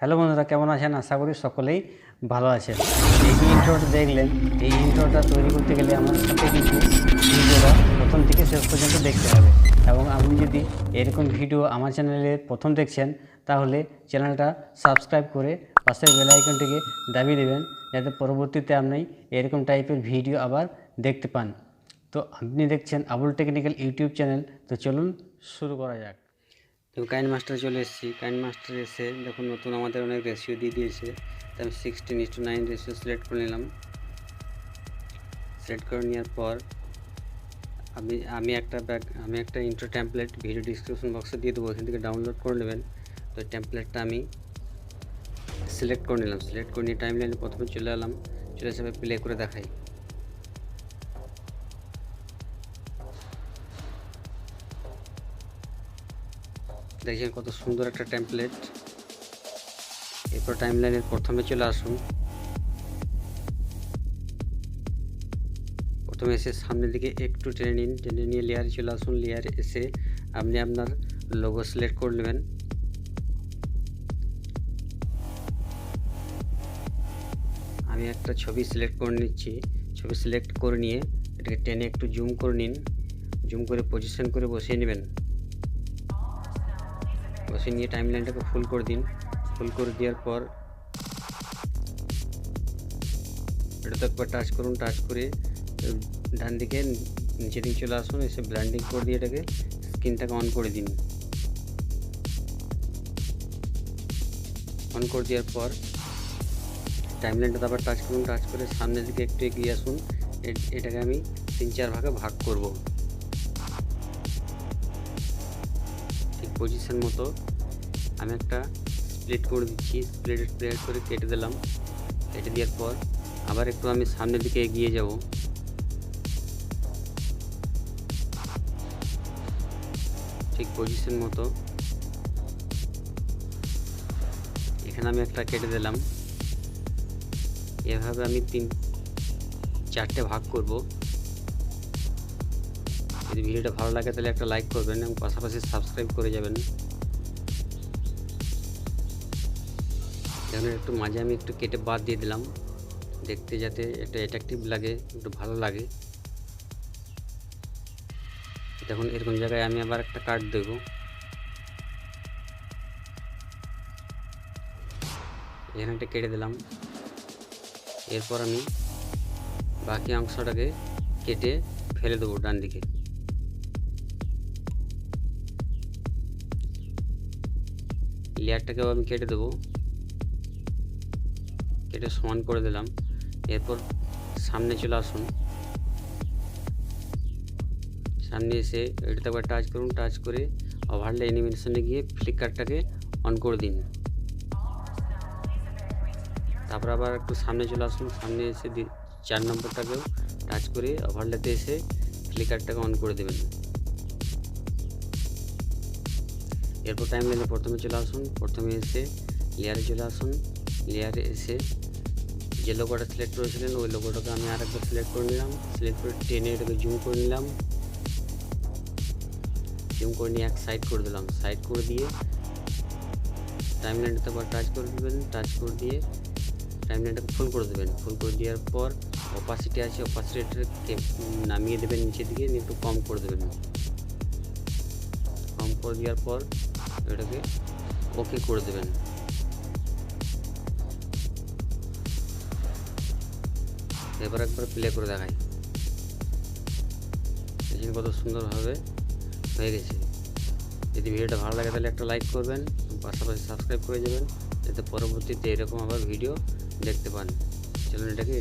Hello বন্ধুরা, কেমন আছেন? আশা করি সকলেই ভালো আছেন। এই যে ইন্ট্রোটা দেখলেন, এই ইন্ট্রোটা তৈরি করতে গেলে আমাদের সাথে কিন্তু ভিডিওটা প্রথম থেকে শেষ পর্যন্ত দেখতে হবে। এবং আপনি যদি এরকম ভিডিও আমার চ্যানেলে প্রথম দেখছেন, তাহলে চ্যানেলটা সাবস্ক্রাইব করে পাশের বেল আইকনটিকে দাবিয়ে দেবেন, যাতে পরবর্তীতে আপনি এরকম টাইপের ভিডিও আবার দেখতে পান। তো আপনি দেখছেন আবুল টেকনিক্যাল ইউটিউব চ্যানেল। তো চলুন শুরু করা যাক। তো কাইনমাস্টারে চলে এসেছি। কাইনমাস্টারে এসে দেখুন নতুন আমাদের অনেক রেশিও দিয়ে দিয়েছে। তো আমি 16:9 রেশিও সিলেক্ট করে নিলাম। সিলেক্ট করে নেওয়ার পর আমি একটা ইন্ট্রো টেমপ্লেট ভিডিও ডিসক্রিপশন বক্সে দিয়ে দেবো, এখান থেকে ডাউনলোড করে নেবেন। তো টেমপ্লেটটা আমি সিলেক্ট করে নিলাম। সিলেক্ট করে নিয়ে টাইমলাইনে প্রথমে চলে এলাম। চলে এসে প্লে করে দেখাই। দেখছেন কত সুন্দর একটা টেমপ্লেট। এরপর টাইমলাইনের প্রথমে চলে আসুন। প্রথমে এসে সামনের দিকে একটু টেনে নিন, টেনে নিয়ে লেয়ারে চলে আসুন। লেয়ারে এসে আপনি আপনার লোগো সিলেক্ট করে নেবেন। আমি একটা ছবি সিলেক্ট করে নিচ্ছি। ছবি সিলেক্ট করে নিয়ে এটাকে টেনে একটু জুম করে নিন। জুম করে পজিশন করে বসিয়ে নেবেন। বসিয়ে নিয়ে টাইমলাইনটাকে ফুল করে দিন। ফুল করে দেওয়ার পর এটাতে একবার টাচ করুন। টাচ করে ডান দিকে নিচের দিকে চলে আসুন। এসে ব্ল্যান্ডিং করে দিয়ে এটাকে স্ক্রিনটাকে অন করে দিন। অন করে দেওয়ার পর টাইমলাইনটাতে আবার টাচ করুন। টাচ করে সামনের দিকে একটু এগিয়ে আসুন। এটাকে আমি 3-4 ভাগে ভাগ করব। ঠিক পজিশন মতো আমি একটা স্প্লিট করে দিচ্ছি। স্প্লিট করে কেটে দিলাম। কেটে দেওয়ার পর আবার একটু আমি সামনের দিকে এগিয়ে যাব। ঠিক পজিশন মতো এখানে আমি একটা কেটে দিলাম। এভাবে আমি 3-4টে ভাগ করব। যদি ভিডিওটা ভালো লাগে তাহলে একটা লাইক করবেন এবং পাশাপাশি সাবস্ক্রাইব করে যাবেন। এখানে একটু মাঝে আমি একটু কেটে বাদ দিয়ে দিলাম, দেখতে যাতে একটা অ্যাট্রাকটিভ লাগে, একটু ভালো লাগে। দেখুন এরকম জায়গায় আমি আবার একটা কাট দেব। এখানে একটা কেটে দিলাম। এরপর আমি বাকি অংশটাকে কেটে ফেলে দেবো ডান দিকে। লেয়ারটাকেও আমি কেটে দেবো। কেটে সমান করে দিলাম। এরপর সামনে চলে আসুন। সামনে এসে এটাতে একবার টাচ করুন। টাচ করে ওভারলে অ্যানিমেশনে গিয়ে ফ্লিকারটাকে অন করে দিন। তারপর আবার একটু সামনে চলে আসুন। সামনে এসে 4 নম্বরটাকেও টাচ করে ওভারলেতে এসে ফ্লিকারটাকে অন করে দেবেন। এরপর টাইমলাইনে প্রথমে চলে আসুন। প্রথমে এসে লেয়ারে চলে আসুন। লেয়ারে এসে যে লোগোটা সিলেক্ট করেছিলেন ওই লোগোটাকে আমি আরেকবার সিলেক্ট করে নিলাম। সিলেক্ট করে টেনে এটাকে জুম করে নিলাম। জুম করে নিয়ে এক সাইড করে দিলাম। সাইড করে দিয়ে টাইমলাইনটাতে আবার টাচ করে দেবেন। টাচ করে দিয়ে টাইমলাইনটাকে ফুল করে দেবেন। ফুল করে দেওয়ার পর অপাসিটি আছে, অপাসিটিটাকে নামিয়ে দেবেন নিচের দিকে, একটু কম করে দেবেন। কম করে দেওয়ার পর এটাকে ওকে করে দেবেন। এবার একবার প্লে করে দেখাই। দেখুন কত সুন্দরভাবে হয়ে গেছে। যদি ভিডিওটা ভালো লাগে তাহলে একটা লাইক করবেন, পাশাপাশি সাবস্ক্রাইব করে যাবেন, যাতে পরবর্তীতে এরকম আবার ভিডিও দেখতে পান। চলুন এটাকে